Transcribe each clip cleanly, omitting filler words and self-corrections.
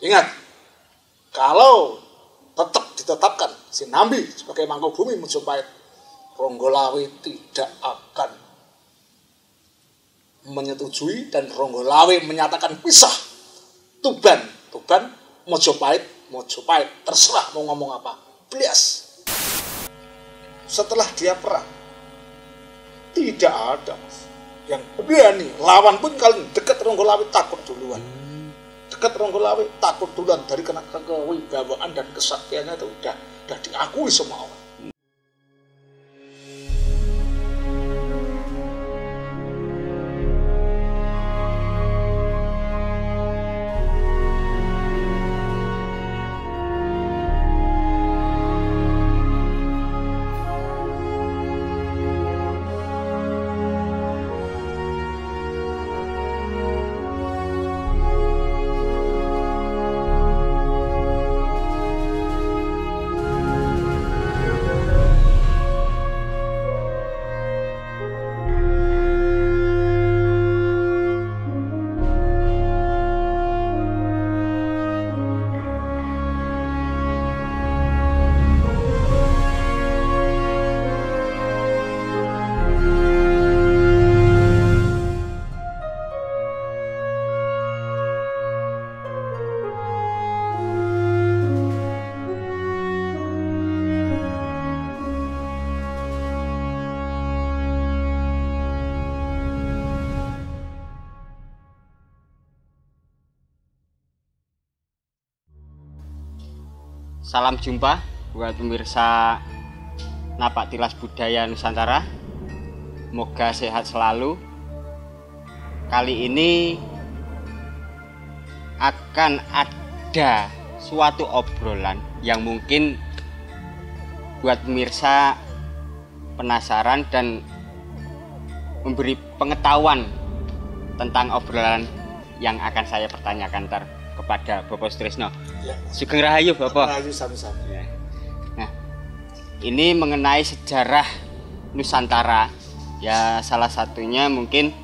Ingat, kalau tetap ditetapkan Sinambi sebagai Mangkubumi Mojopahit, Ronggolawe tidak akan menyetujui dan Ronggolawe menyatakan pisah. Tuban, Mojopahit, terserah mau ngomong apa. Blias. Setelah dia perang, tidak ada yang berani. Lawan pun kalau dekat Ronggolawe takut duluan. Dari kena kewibawaan dan kesaktiannya itu udah diakui semua orang. Salam jumpa buat pemirsa Napak Tilas Budaya Nusantara. Semoga sehat selalu. Kali ini akan ada suatu obrolan yang mungkin buat pemirsa penasaran dan memberi pengetahuan tentang obrolan yang akan saya pertanyakan kepada Bapak Sutrisno. Ya. Sugeng Rahayu Bapak. Rahayu sami-sami. Ya. Nah, ini mengenai sejarah Nusantara. Ya, salah satunya mungkin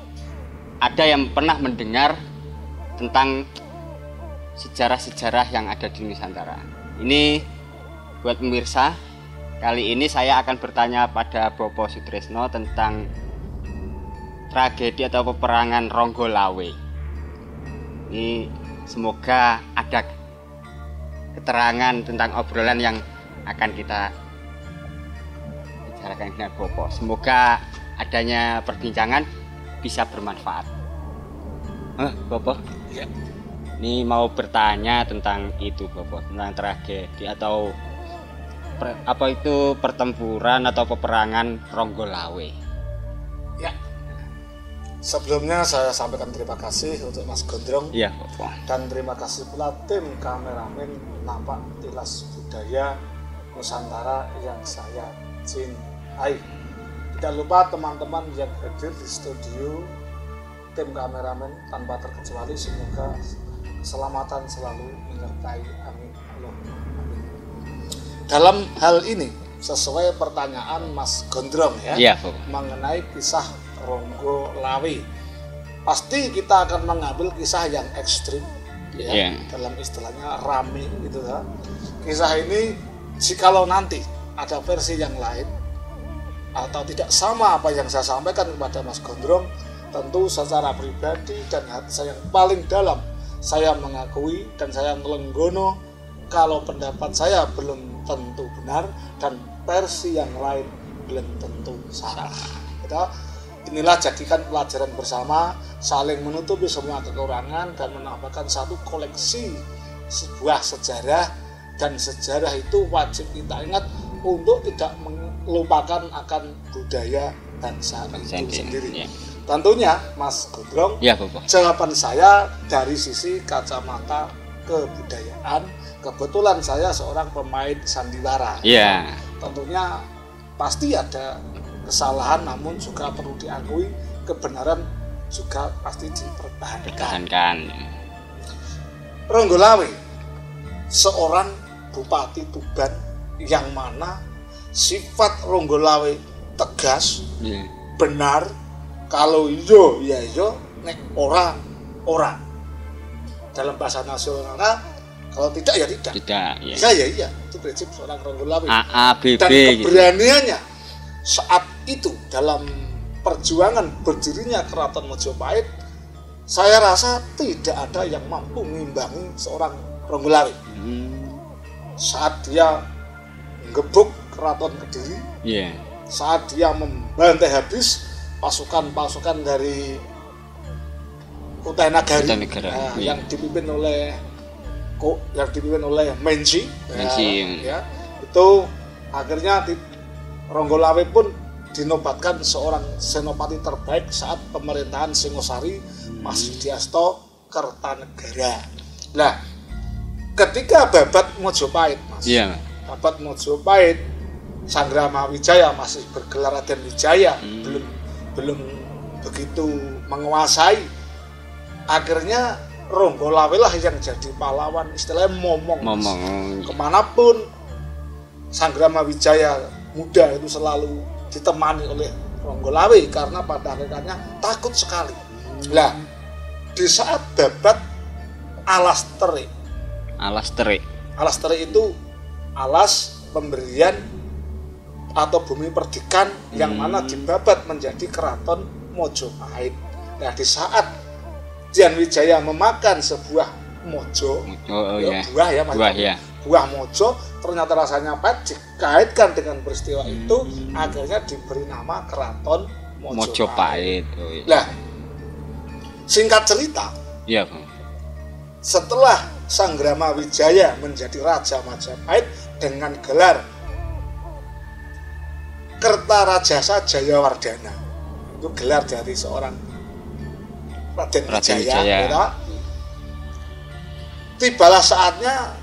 ada yang pernah mendengar tentang sejarah-sejarah yang ada di Nusantara. Ini buat pemirsa, kali ini saya akan bertanya pada Bapak Sutrisno tentang tragedi atau peperangan Ronggolawe. Ini semoga ada keterangan tentang obrolan yang akan kita bicarakan dengan Bapak. Semoga adanya perbincangan bisa bermanfaat. Bapak, ya. Ini mau bertanya tentang itu Bapak, tentang tragedi atau apa itu pertempuran atau peperangan Ronggolawe. Ya. Sebelumnya saya sampaikan terima kasih untuk Mas Gondrong. Iya, Bapak. Dan terima kasih pula tim kameramen Napak Tilas Budaya Nusantara yang saya cintai. Tidak lupa teman-teman yang hadir di studio, tim kameramen tanpa terkecuali, semoga keselamatan selalu menyertai. Amin. Amin. Dalam hal ini, sesuai pertanyaan Mas Gondrong ya, Iya, Bapak, mengenai kisah Ronggolawe, pasti kita akan mengambil kisah yang ekstrim ya, dalam istilahnya rame gitu ya. Kisah ini jikalau nanti ada versi yang lain atau tidak sama apa yang saya sampaikan kepada Mas Gondrong, tentu secara pribadi dan hati saya yang paling dalam, saya mengakui dan saya melenggono kalau pendapat saya belum tentu benar dan versi yang lain belum tentu salah. Inilah jadikan pelajaran bersama, saling menutupi semua kekurangan dan menambahkan satu koleksi sebuah sejarah, dan sejarah itu wajib kita ingat untuk tidak melupakan akan budaya bangsa itu sendiri. Ya. Tentunya Mas Gondrong, Ya, Bapak. jawaban saya dari sisi kacamata kebudayaan. Kebetulan saya seorang pemain sandiwara. Iya. Tentunya pasti ada kesalahan, namun juga perlu diakui kebenaran juga pasti dipertahankan. Ronggolawe, seorang bupati Tuban yang mana sifat Ronggolawe tegas, benar, kalau iyo ya iyo, nek ora ora. Dalam bahasa nasional Kalau tidak ya tidak. Tidak, ya. Bisa ya iya. Itu prinsip seorang Ronggolawe. AABB dan gitu. keberaniannya saat itu dalam perjuangan berdirinya Keraton Mojopahit, saya rasa tidak ada yang mampu mengimbangi seorang Ronggolawe. Saat dia menggebuk Keraton Kediri, saat dia membantai habis pasukan-pasukan dari Kutai Nagari, yang dipimpin oleh Menci, ya, itu akhirnya Ronggolawe pun dinobatkan seorang senopati terbaik saat pemerintahan Singosari Mas Widiasto Kertanegara. Nah, ketika babat Mojopahit, Mas, babat Mojopahit, Sanggrama Wijaya masih bergelar Raden Wijaya, belum begitu menguasai. Akhirnya Ronggolawe lah yang jadi pahlawan, istilahnya momong. Kemanapun Sanggrama Wijaya muda itu selalu ditemani oleh Ronggolawe karena pada akhirnya takut sekali. Nah, di saat babat Alas Terik itu alas pemberian atau bumi perdikan yang mana dibabat menjadi Keraton Mojopahit. Nah, di saat Dian Wijaya memakan sebuah mojo, buah mojo, ternyata rasanya pahit, dikaitkan dengan peristiwa itu, akhirnya diberi nama Keraton Mojopahit. Nah, singkat cerita, setelah Sanggrama Wijaya menjadi Raja Majapahit dengan gelar Kertarajasa Jayawardana, itu gelar dari seorang Raden Wijaya. Tibalah saatnya,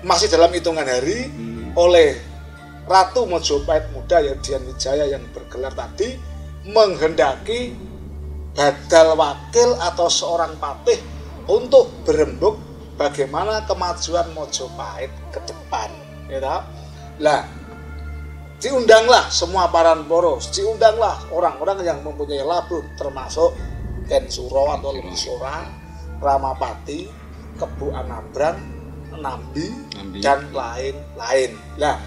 masih dalam hitungan hari, oleh Ratu Mojopahit muda ya Dian Wijaya yang bergelar tadi menghendaki badal wakil atau seorang patih untuk berembuk bagaimana kemajuan Mojopahit ke depan. Lah, diundanglah semua paranporos, diundanglah orang-orang yang mempunyai labur, termasuk Ken Suro atau Lembusora, Ramapati, Kebu Anabrang, Nambi, dan lain-lain. Nah,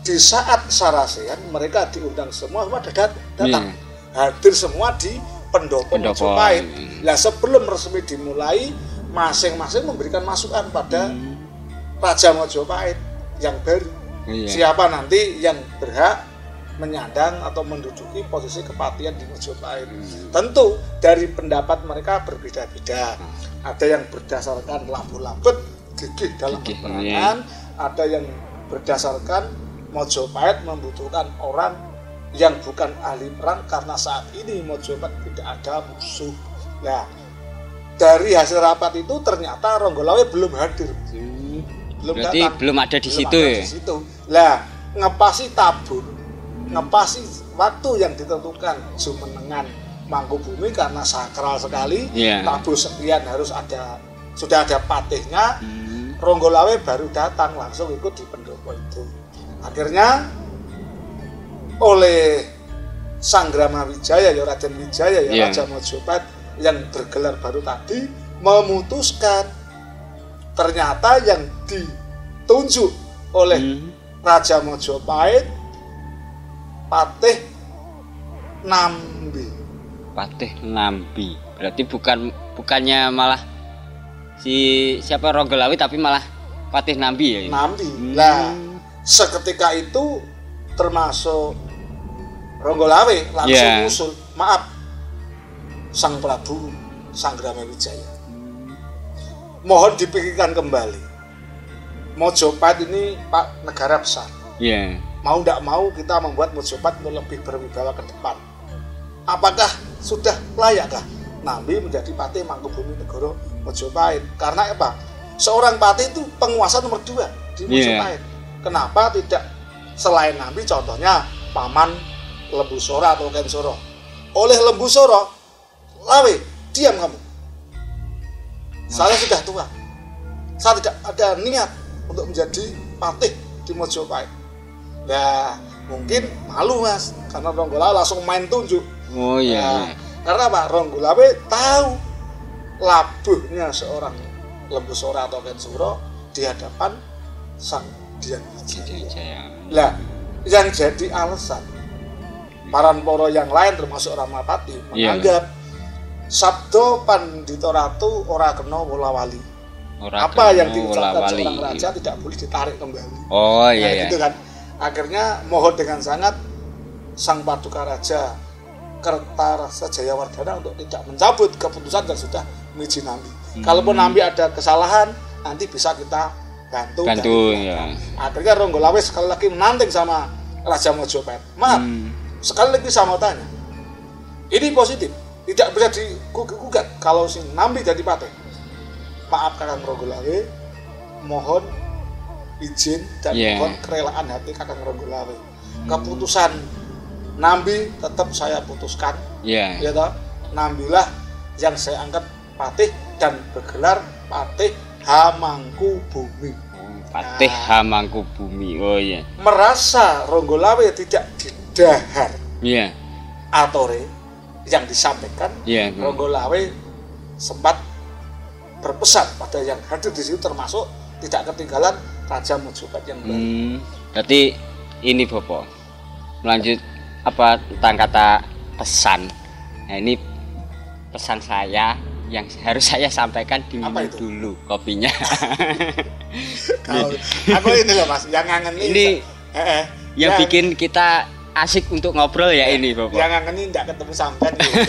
di saat sarasehan mereka diundang semua datang, hadir semua di pendopo Mojopahit. Nah, sebelum resmi dimulai, masing-masing memberikan masukan pada Raja Mojopahit yang baru. Siapa nanti yang berhak menyandang atau menduduki posisi kepatihan di Mojopahit. Tentu dari pendapat mereka berbeda-beda. Ada yang berdasarkan labu-labet, gigih dalam peperangan, ada yang berdasarkan Mojopahit membutuhkan orang yang bukan ahli perang karena saat ini Mojopahit tidak ada musuh. Nah, dari hasil rapat itu ternyata Ronggolawe belum hadir. Berarti belum ada di situ ya. Lah, ngepasi tabur, ngepasi waktu yang ditentukan jumenengan Mangkubumi karena sakral sekali, tabur sekian harus ada, sudah ada patihnya. Ronggolawe baru datang langsung ikut di pendopo itu. Akhirnya oleh Sanggrama Wijaya ya Raden Wijaya ya Raja Mojopahit yang bergelar baru tadi memutuskan ternyata yang ditunjuk oleh Raja Mojopahit Patih Nambi. Berarti bukannya malah siapa Ronggolawe tapi malah Patih Nambi ya. Nambi. Lah, seketika itu termasuk Ronggolawe langsung usul, maaf Sang Prabu Sanggrama Wijaya, mohon dipikirkan kembali. Mojopahit ini Pak negara besar. Mau tidak mau kita membuat Mojopahit lebih berwibawa ke depan. Apakah sudah layakkah Nambi menjadi patih Mangkubumi Negoro Mojopahit? Karena apa? Seorang patih itu penguasa nomor 2 di Mojopahit. Kenapa tidak selain Nambi, contohnya Paman Lembusora atau Ken Suro? Oleh Lembusora, Lawe, diam kamu. Saya sudah tua. Saya tidak ada niat untuk menjadi patih di Mojopahit. Nah, mungkin malu Mas, karena Ronggolawe langsung main tunjuk. Karena Pak Ronggolawe tahu labuhnya seorang Lembusora atau Ken Suro di hadapan Sang Hyang Wijaya. Lah, yang jadi alasan Paranpara yang lain termasuk Ramapati menganggap sabda Pandhita Ratu ora kena wola-wali. Apa yang diucapkan seorang raja tidak boleh ditarik kembali. Oh iya, iya. Gitu kan. Akhirnya mohon dengan sangat Sang Paduka Raja Kertarasa Jayawardhana untuk tidak mencabut keputusan yang sudah miji Nambi. Kalaupun Nambi ada kesalahan, nanti bisa kita bantu ya. Akhirnya Ronggolawe sekali lagi menantang sama Raja Mojopahit. Maaf, sekali lagi saya mau tanya. Ini positif, tidak bisa digugat kalau si Nambi jadi patih. Maaf Kakang Ronggolawe, mohon izin dan mohon kerelaan hati Kakang Ronggolawe. Keputusan Nambi tetap saya putuskan. Ya toh, Nambilah yang saya angkat patih dan bergelar Patih Hamangkubumi. Patih Hamangkubumi. Oh iya. Merasa Ronggolawe tidak didahar. Iya. Atore yang disampaikan, Ronggolawe sempat berpesan pada yang hadir di situ termasuk tidak ketinggalan Raja Mojopahit yang baru. Berarti ini Bopo. Melanjut apa tentang kata pesan. Nah, ini pesan saya yang harus saya sampaikan diminum dulu kopinya. Kalau aku ini loh Mas, yang ngangen ini yang bikin kita asik untuk ngobrol ya ini Bapak. Yang ngangen ini enggak ketemu sampean gitu.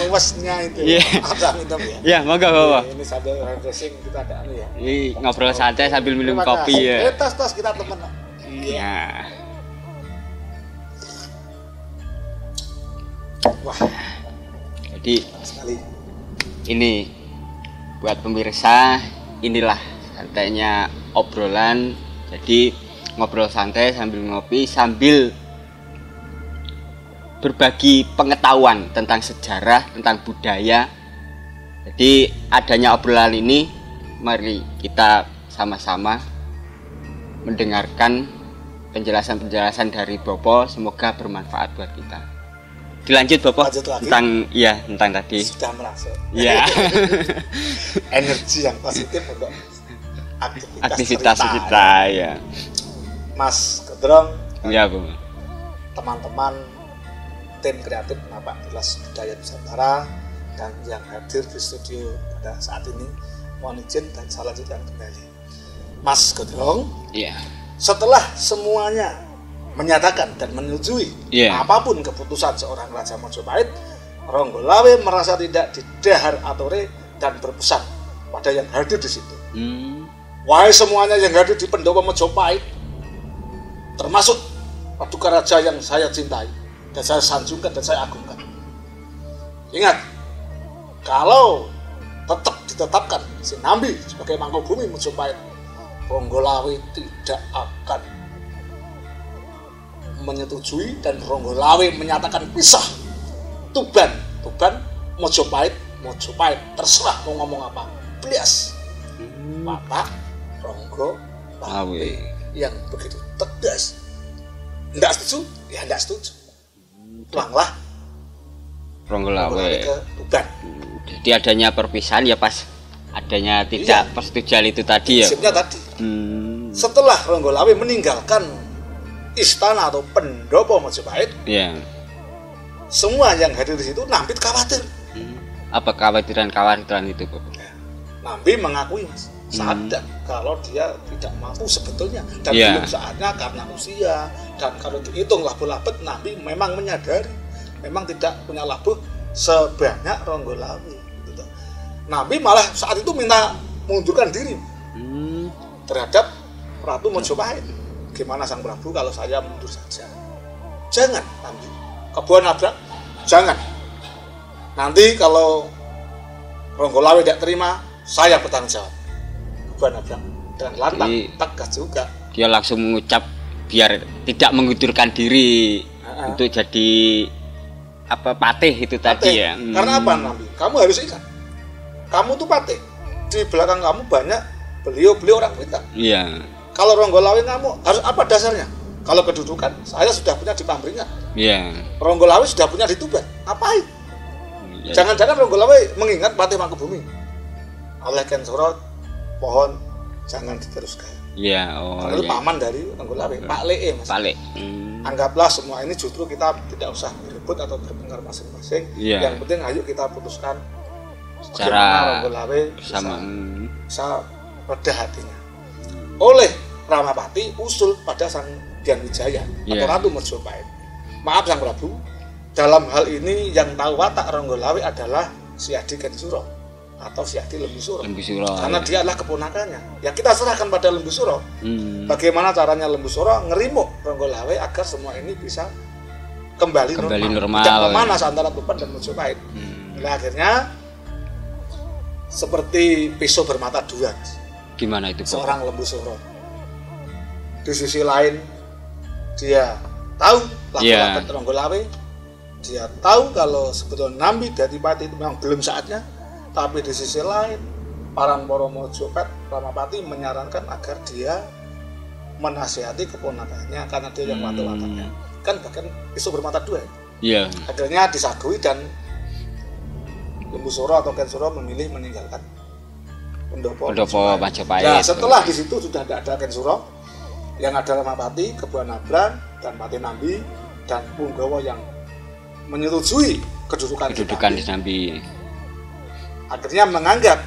Luwesnya itu. Ada minum ya. Ya, monggo Bapak. Ini sambil refreshing kita ada ya. Ini ngobrol santai sambil minum kopi ya. Tos kita temen. Iya. Wah. Jadi sekali. Ini buat pemirsa, inilah santainya obrolan. Jadi ngobrol santai sambil ngopi, sambil berbagi pengetahuan tentang sejarah, tentang budaya. Jadi adanya obrolan ini, mari kita sama-sama mendengarkan penjelasan-penjelasan dari Bopo, semoga bermanfaat buat kita. Dilanjut Bapak tentang tentang tadi sudah merasa energi yang positif untuk aktivitas kita ya Mas Gedrong ya Bu, teman-teman tim kreatif Penapak Tilas Budaya Nusantara dan yang hadir di studio pada saat ini, mohon izin dan saya lanjutkan kembali. Mas Gedrong setelah semuanya menyatakan dan menyetujui apapun keputusan seorang Raja Mojopahit, Ronggolawe merasa tidak didahar atore dan berpesan pada yang hadir di situ. Wahai semuanya yang hadir di Pendopo Mojopahit, termasuk Paduka Raja yang saya cintai dan saya sanjungkan dan saya agungkan. Ingat, kalau tetap ditetapkan si Nambi sebagai Mangkubumi Mojopahit, Ronggolawe tidak akan menyetujui dan Ronggolawe menyatakan pisah. Tuban Mojopahit terserah mau ngomong apa, blias. Bapak Ronggolawe yang begitu tegas. Enggak setuju, ya enggak setuju. Pulanglah Ronggolawe ke Tuban. Jadi adanya perpisahan ya pas adanya tidak persetujuan itu tadi ya. Prinsipnya tadi. Setelah Ronggolawe meninggalkan istana atau Pendopo Mojopahit, semua yang hadir di situ Nambi khawatir. Apa kekhawatiran itu Bapak? Nambi mengakui Mas, sadar kalau dia tidak mampu sebetulnya dan belum saatnya karena usia, dan kalau dihitung labuh-labet Nambi memang menyadari memang tidak punya labuh sebanyak Ronggolawe gitu. Nambi malah saat itu minta mengundurkan diri terhadap Ratu Mojopahit. Gimana Sang Prabu kalau saya mundur saja? Jangan Nambi, kebuan nabrak, jangan. Nanti kalau Ronggolawe tidak terima, saya bertanggung jawab. Kebuan nabrak dengan lantang, tegas juga. Dia langsung mengucap biar tidak mengundurkan diri untuk jadi patih itu tadi ya. Karena apa Nambi? Kamu harus ingat, kamu tuh patih. Di belakang kamu banyak beliau orang kita. Iya. Kalau Ronggolawe kamu harus apa dasarnya? Kalau kedudukan, saya sudah punya di Pambringan. Ronggolawe sudah punya di Tuban. Ngapain? Jangan-jangan Ronggolawe mengingat Patih Mangkubumi. Oleh Ken Surot, pohon jangan diteruskan. Iya, oh. Karena itu paman dari Ronggolawe, Pak Lee Mas. Pak Lee. Anggaplah semua ini justru kita tidak usah berebut atau bertengkar masing-masing. Yang penting ayo kita putuskan secara Ronggolawe sama bisa reda hatinya. Oleh Ramapati usul pada Sang Hyang Wijaya atau Ratu Mojopahit. Maaf Sang Prabu, dalam hal ini yang tahu watak Ronggolawe adalah Si Adi Kensuro atau Si Adi Lembu Suro. Karena dia adalah keponakannya. Ya kita serahkan pada Lembu Suro. Bagaimana caranya Lembu Suro ngerimuk Ronggolawe agar semua ini bisa kembali normal. Tidak memanas antara Tuban dan Mojopahit. Nah, akhirnya seperti pisau bermata dua. Gimana itu? Seorang Lembu Suro. Di sisi lain dia tahu laku-laku Ronggolawe. Dia tahu kalau sebetulnya Nambi Datipati itu memang belum saatnya. Tapi di sisi lain Parangporo Mojopahit Ramapati menyarankan agar dia menasihati keponakannya karena dia yang watak-wataknya. Kan bahkan pisau bermata dua. Iya. Akhirnya disagui dan Lembu Suro atau Kensuro memilih meninggalkan Pendopo Majapahit. Nah, setelah di situ sudah tidak ada Kensuro, yang ada Ramapati, Kebuan Nabrang, dan Pati Nambi, dan Punggawa yang menyetujui kedudukan di Nambi. Akhirnya menganggap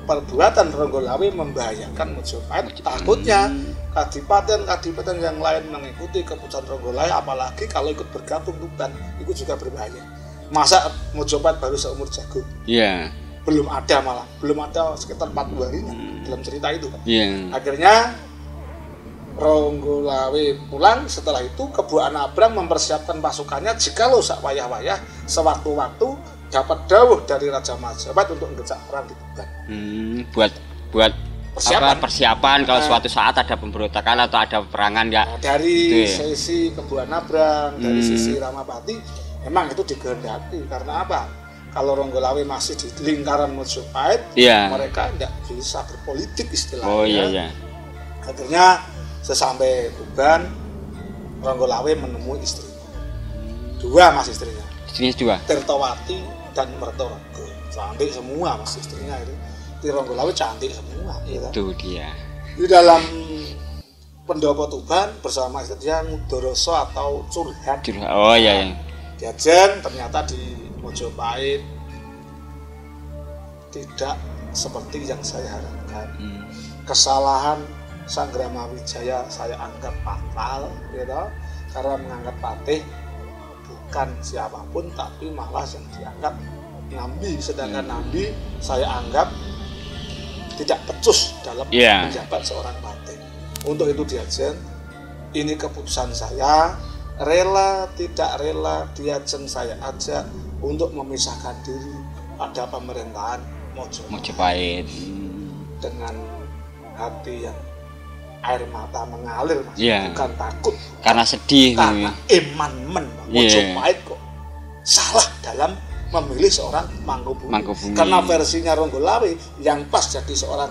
perbuatan Ronggolawe membahayakan Mojopahit. Takutnya kadipaten yang lain mengikuti keputusan Ronggolawe, apalagi kalau ikut bergabung Tuban, itu juga berbahaya. Masa Mojopahit baru seumur jagung? Iya. Belum ada sekitar 40 harinya dalam cerita itu kan. Akhirnya Ronggolawe pulang. Setelah itu Kebuan Nabrang mempersiapkan pasukannya jikalau sak wayah-wayah sewaktu-waktu dapat dawuh dari Raja Majapahit untuk menggecak perang di Tuban. Buat persiapan kalau suatu saat ada pemberontakan atau ada peperangan ya. Nah, dari sisi Kebuan Nabrang, dari sisi Ramapati memang itu dikehendaki. Karena apa? Kalau Ronggolawe masih di lingkaran Mojopahit, mereka tidak bisa berpolitik istilahnya. Akhirnya sesampai Tuban, Ronggolawe menemui istrinya. Dua mas istrinya. Istrinya 2. Tirtawati dan Mertorejo. Cantik semua mas istrinya itu. Di Ronggolawe cantik semua. Itu dia. Di dalam Pendopo Tuban bersama istrinya Ngudoroso atau Curhat. Oh iya. Diajeng ternyata di Mojopahit tidak seperti yang saya harapkan. Kesalahan Sang Ramawijaya saya anggap fatal, karena menganggap Patih bukan siapapun, tapi malah yang dianggap Nambi. Sedangkan Nambi saya anggap tidak pecus dalam menjabat seorang Patih. Untuk itu diajeng, ini keputusan saya. Rela tidak rela diajeng saya ajak untuk memisahkan diri pada pemerintahan Mojopahit dengan hati yang air mata mengalir mas. Bukan takut karena sedih, karena iman Mojopahit kok salah dalam memilih seorang Mangkubumi. Karena versinya Ronggolawe yang pas jadi seorang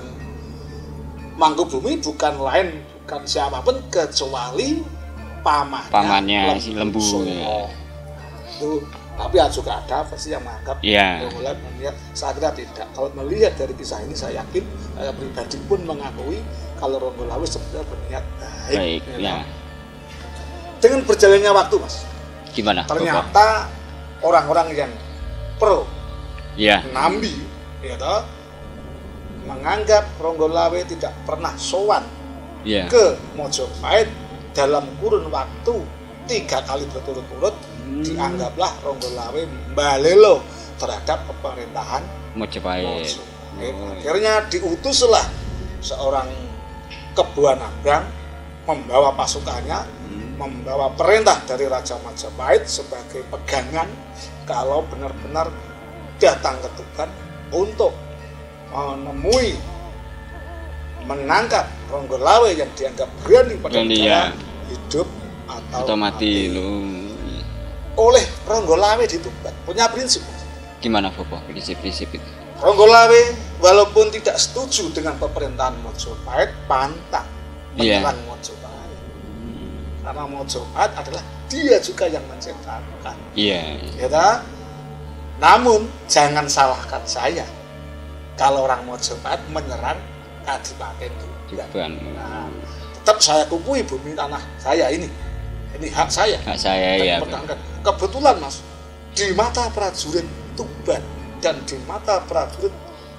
Mangkubumi bukan siapapun kecuali pamannya si Lembu itu. Tapi juga ada versi yang menganggap Ronggolawe melihat, saya kira tidak. Kalau melihat dari kisah ini saya yakin, saya pribadi pun mengakui kalau Ronggolawe sebenarnya berniat baik. Dengan berjalannya waktu mas, gimana? Ternyata orang-orang yang pro Nambi menganggap Ronggolawe tidak pernah sowan ke Mojopahit dalam kurun waktu 3 kali berturut-turut. Dianggaplah Ronggolawe balelo terhadap pemerintahan Mojopahit. Akhirnya diutuslah seorang Kebuan Nabrang membawa pasukannya, membawa perintah dari Raja Majapahit sebagai pegangan kalau benar-benar datang ke Tuban untuk menemui, menangkap Ronggolawe yang dianggap berani pada jalan hidup atau mati. Oleh Ronggolawe di Tuban punya prinsip. Gimana Bapak prinsip-prinsip itu? Ronggolawe walaupun tidak setuju dengan pemerintahan Mojopahit pantang menyerang Mojopahit. Karena Mojopahit adalah dia juga yang menciptakan. Namun jangan salahkan saya kalau orang Mojopahit menyerang Kadipaten Tuban. Nah, tetap saya kukui bumi tanah saya ini hak saya. Hak saya ya. Kebetulan Mas, di mata prajurit Tuban dan di mata prajurit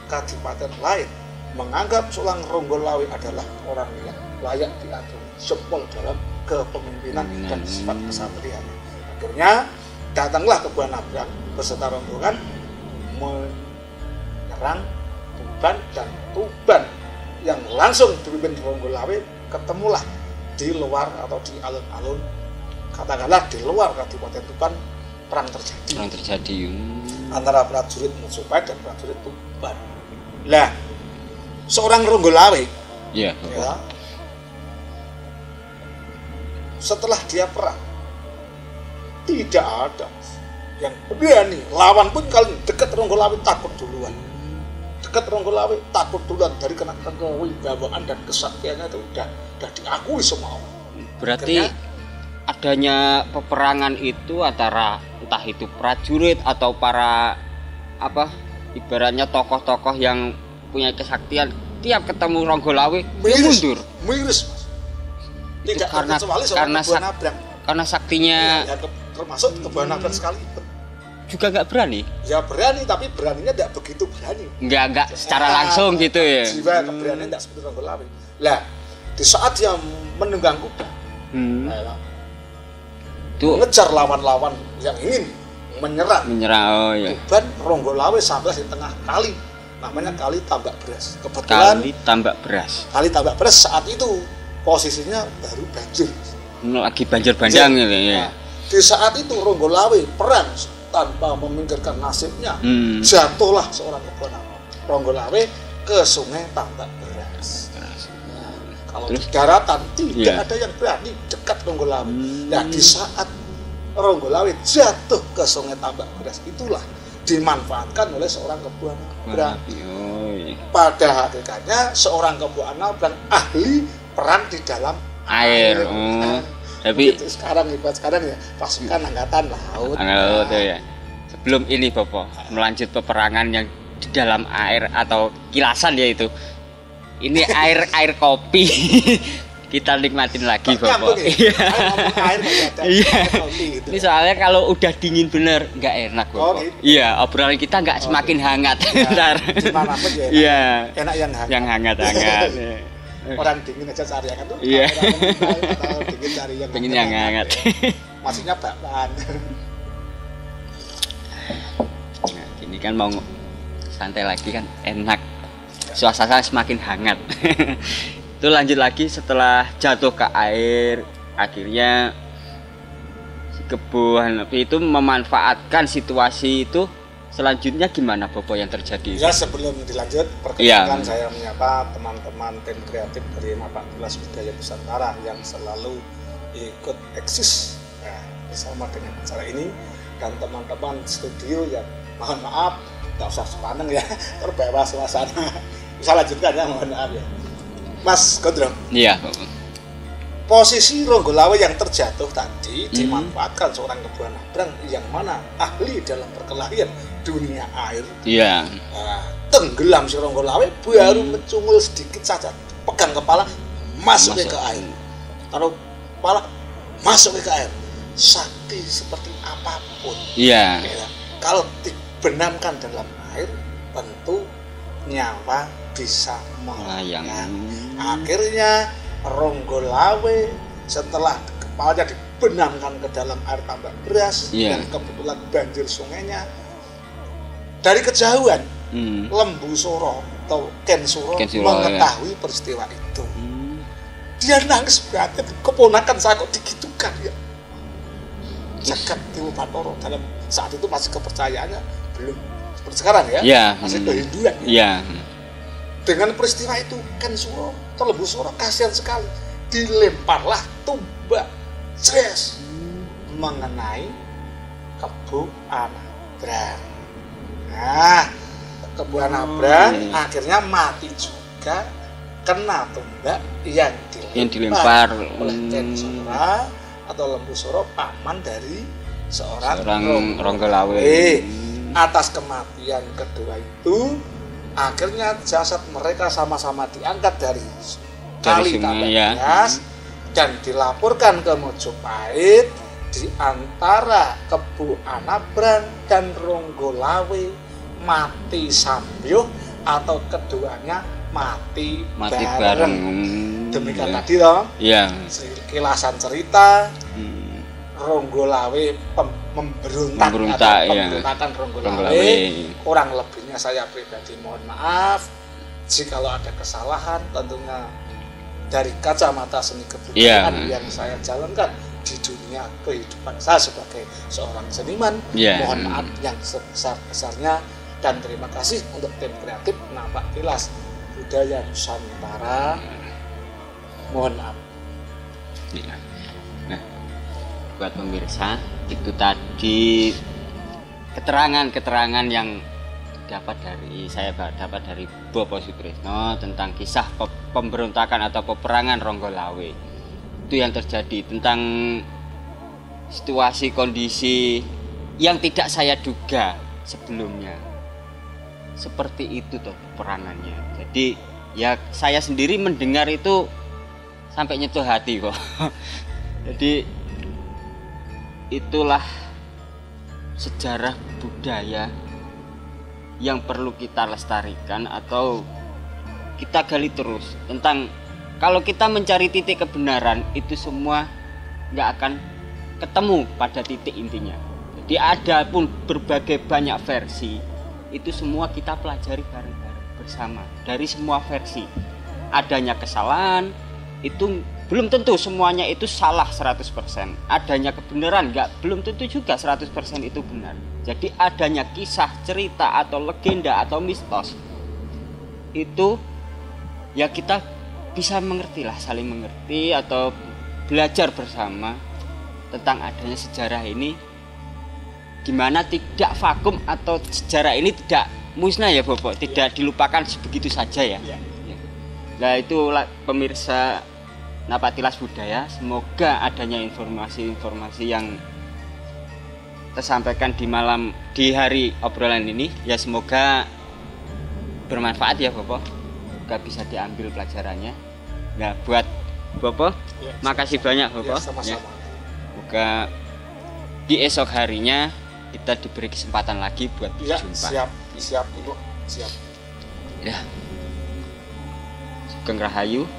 Kadipaten lain menganggap seorang Ronggolawe adalah orang yang layak diatur jempol dalam kepemimpinan dan sifat kesatriaan. Akhirnya datanglah ke Buah Nabrang beserta rombongan menyerang Tuban, dan Tuban yang langsung dipimpin Ronggolawe ketemulah di luar atau di alun-alun, katakanlah di luar Kadipaten Tuban, perang terjadi antara prajurit Majapahit dan prajurit Tuban. Lah, seorang Ronggolawe ya, setelah dia perang tidak ada yang berani lawan pun. Kalau dekat Ronggolawe takut duluan, dari kena kewibawaan dan kesaktiannya itu udah diakui semua orang. Berarti adanya peperangan itu antara entah itu prajurit atau para ibaratnya tokoh-tokoh yang punya kesaktian, tiap ketemu Ronggolawe mundur. Miris. Tidak karena saktinya ya, termasuk ke Buah Nabrang sekali juga nggak berani. Ya berani, tapi beraninya tidak begitu berani. Nggak secara langsung gitu ya. Jiwa keberanian tidak seperti Ronggolawe. Lah, di saat dia menunggang kuda, mengejar lawan-lawan yang ingin menyerang. Oh ya. Tuban Ronggolawe sampai di tengah kali, namanya Kali Tambak Beras. Kebetulan Kali Tambak Beras saat itu posisinya baru banjir. Lagi banjir bandang gitu ya. Nah, di saat itu Ronggolawe perang tanpa memikirkan nasibnya, jatuhlah seorang Ronggolawe ke Sungai Tambak Beras. Nah, kalau di daratan tidak ada yang berani dekat Ronggolawe. Nah, di saat Ronggolawe jatuh ke Sungai Tambak Beras, itulah dimanfaatkan oleh seorang Buah Nabrang. Pada hakikatnya seorang Buah Nabrang ahli perang di dalam air. Tapi sekarang ya pasukan angkatan laut. Ya. Sebelum ini Bopo melanjut peperangan yang di dalam air atau kilasan yaitu ini air kopi. Kita nikmatin lagi Bopo. Iya. Ini soalnya kalau udah dingin bener nggak enak Bopo. Iya, obrolan kita nggak semakin hangat. Ntar. Iya. Enak yang hangat. Orang dingin aja cari yang hangat tuh. Iya. Orang dingin cari yang pengen yang hangat. Maksudnya bakwan. Nah, ini kan mau santai lagi kan enak. Suasana semakin hangat. Itu lanjut lagi setelah jatuh ke air, akhirnya si Kebuhan itu memanfaatkan situasi itu. Selanjutnya gimana Bopo yang terjadi? Ya, sebelum dilanjut, perkenalkan saya menyapa teman-teman tim kreatif dari Napak Tilas Budaya Nusantara yang selalu ikut eksis bersama dengan acara ini, dan teman-teman studio yang mohon maaf nggak usah sepaneng ya, terbawa suasana. Bisa lanjutkan ya, mohon maaf ya, Mas Gondrong. Iya. Posisi Ronggolawe yang terjatuh tadi dimanfaatkan seorang Buah Nabrang yang mana ahli dalam perkelahian dunia air. Iya. Tenggelam si Ronggolawe baru mencungul sedikit saja, pegang kepala masuk ke air. Taruh kepala masuk ke air. Sakti seperti apapun. Iya. Kalau dibenamkan dalam air, tentu nyawa bisa melayang. Akhirnya Ronggolawe setelah kepalanya dibenamkan ke dalam air tambak beras, dan kebetulan banjir sungainya, dari kejauhan Lembu Suro atau Ken Suro mengetahui peristiwa itu. Dia nangis berarti keponakan saya kok digitukan ya. Jagat Dewa Batara dalam saat itu masih kepercayaannya belum seperti sekarang ya, masih kehinduan ya. Dengan peristiwa itu Ken Suro atau Lembu Suro kasihan sekali, dilemparlah tumbak jres mengenai Kebuhan Nabrang. Nah, Kebuhan Nabrang akhirnya mati juga kena tumbak yang dilempar oleh Ken Suro atau Lembu Suro, paman dari seorang Ronggolawe. Atas kematian kedua itu Akhirnya jasad mereka sama-sama diangkat dari kali Tambekas dan dilaporkan ke Mojopahit di antara Kebu Anabrang dan Ronggolawe mati sambyuh atau keduanya mati bareng. Demikian tadi toh. Iya. Kilasan cerita. Ronggolawe pemberontakan Ronggolawe. Kurang lebihnya saya pribadi mohon maaf jikalau ada kesalahan, tentunya dari kacamata seni kebudayaan yang saya jalankan di dunia kehidupan saya sebagai seorang seniman. Mohon maaf yang sebesar-besarnya dan terima kasih untuk tim kreatif Napak Tilas Budaya Nusantara. Mohon maaf. Nah, buat pemirsa, itu tadi keterangan yang saya dapat dari Bopo Sutrisno tentang kisah pemberontakan atau peperangan Ronggolawe. Itu yang terjadi, tentang situasi kondisi yang tidak saya duga sebelumnya. Seperti itu toh peperangannya. Jadi ya saya sendiri mendengar itu sampai nyentuh hati kok. Jadi itulah sejarah budaya yang perlu kita lestarikan atau kita gali terus. Tentang kalau kita mencari titik kebenaran, itu semua nggak akan ketemu pada titik intinya. Jadi ada pun berbagai banyak versi, itu semua kita pelajari bareng-bareng bersama. Dari semua versi adanya kesalahan, itu belum tentu semuanya itu salah 100%. Adanya kebenaran belum tentu juga 100% itu benar. Jadi adanya kisah, cerita atau legenda atau mistos, itu ya kita bisa mengerti lah, saling mengerti atau belajar bersama tentang adanya sejarah ini, gimana tidak vakum atau sejarah ini tidak musnah ya Bopo, tidak dilupakan sebegitu saja ya. Nah itu pemirsa Napak Tilas Budaya, semoga adanya informasi-informasi yang tersampaikan di hari obrolan ini ya semoga bermanfaat ya Bopo, semoga bisa diambil pelajarannya. Nah buat Bopo ya, makasih banyak Bopo ya, sama-sama. Semoga di esok harinya kita diberi kesempatan lagi buat berjumpa. Siap Ibu, siap. Ya. Sugeng Rahayu.